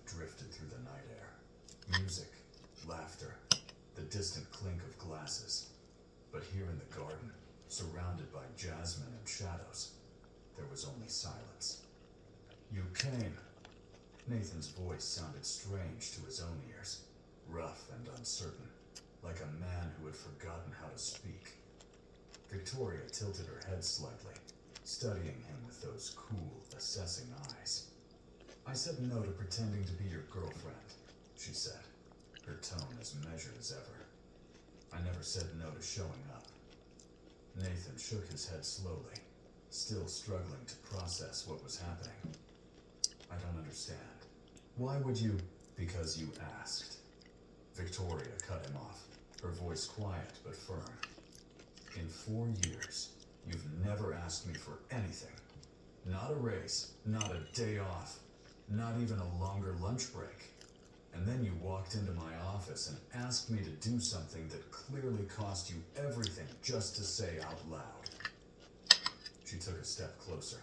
drifted through the night air. Music, laughter, the distant clink of glasses. But here in the garden, surrounded by jasmine and shadows, there was only silence. You came. Nathan's voice sounded strange to his own ears, rough and uncertain, like a man who had forgotten how to speak. Victoria tilted her head slightly, studying him with those cool, assessing eyes. I said no to pretending to be your girlfriend, she said, her tone as measured as ever. I never said no to showing up. Nathan shook his head slowly, still struggling to process what was happening. I don't understand. Why would you? Because you asked. Victoria cut him off, her voice quiet but firm. In 4 years, you've never asked me for anything. Not a raise, not a day off, not even a longer lunch break. And then you walked into my office and asked me to do something that clearly cost you everything just to say out loud. She took a step closer,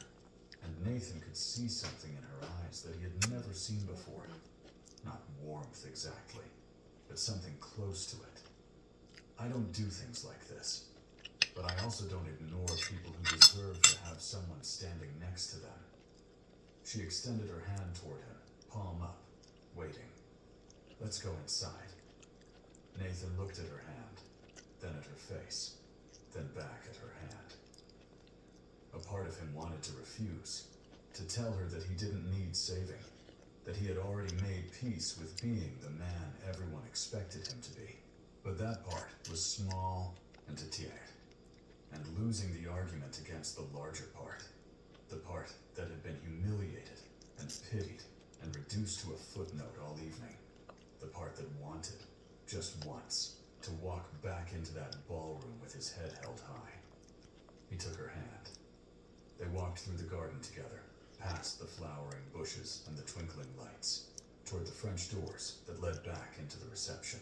and Nathan could see something in her eyes that he had never seen before. Not warmth exactly, but something close to it. I don't do things like this, but I also don't ignore people who deserve to have someone standing next to them. She extended her hand toward him, palm up, waiting. Let's go inside. Nathan looked at her hand, then at her face, then back at her hand. A part of him wanted to refuse, to tell her that he didn't need saving, that he had already made peace with being the man everyone expected him to be. But that part was small and tired, and losing the argument against the larger part, the part that had been humiliated and pitied and reduced to a footnote all evening, the part that wanted, just once, to walk back into that ballroom with his head held high. He took her hand. They walked through the garden together, past the flowering bushes and the twinkling lights, toward the French doors that led back into the reception.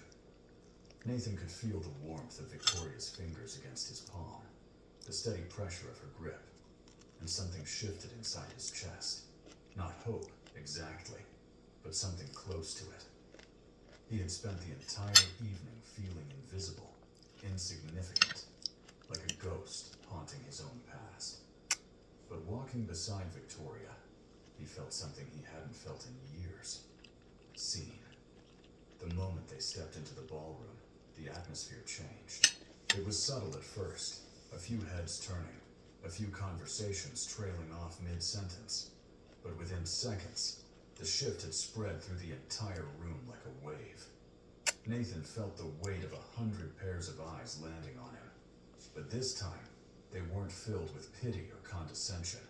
Nathan could feel the warmth of Victoria's fingers against his palm, the steady pressure of her grip, and something shifted inside his chest. Not hope, exactly, but something close to it. He had spent the entire evening feeling invisible, insignificant, like a ghost haunting his own past. But walking beside Victoria, he felt something he hadn't felt in years. Seen. The moment they stepped into the ballroom, the atmosphere changed. It was subtle at first, a few heads turning, a few conversations trailing off mid-sentence. But within seconds, the shift had spread through the entire room like a wave. Nathan felt the weight of 100 pairs of eyes landing on him. But this time, they weren't filled with pity or condescension.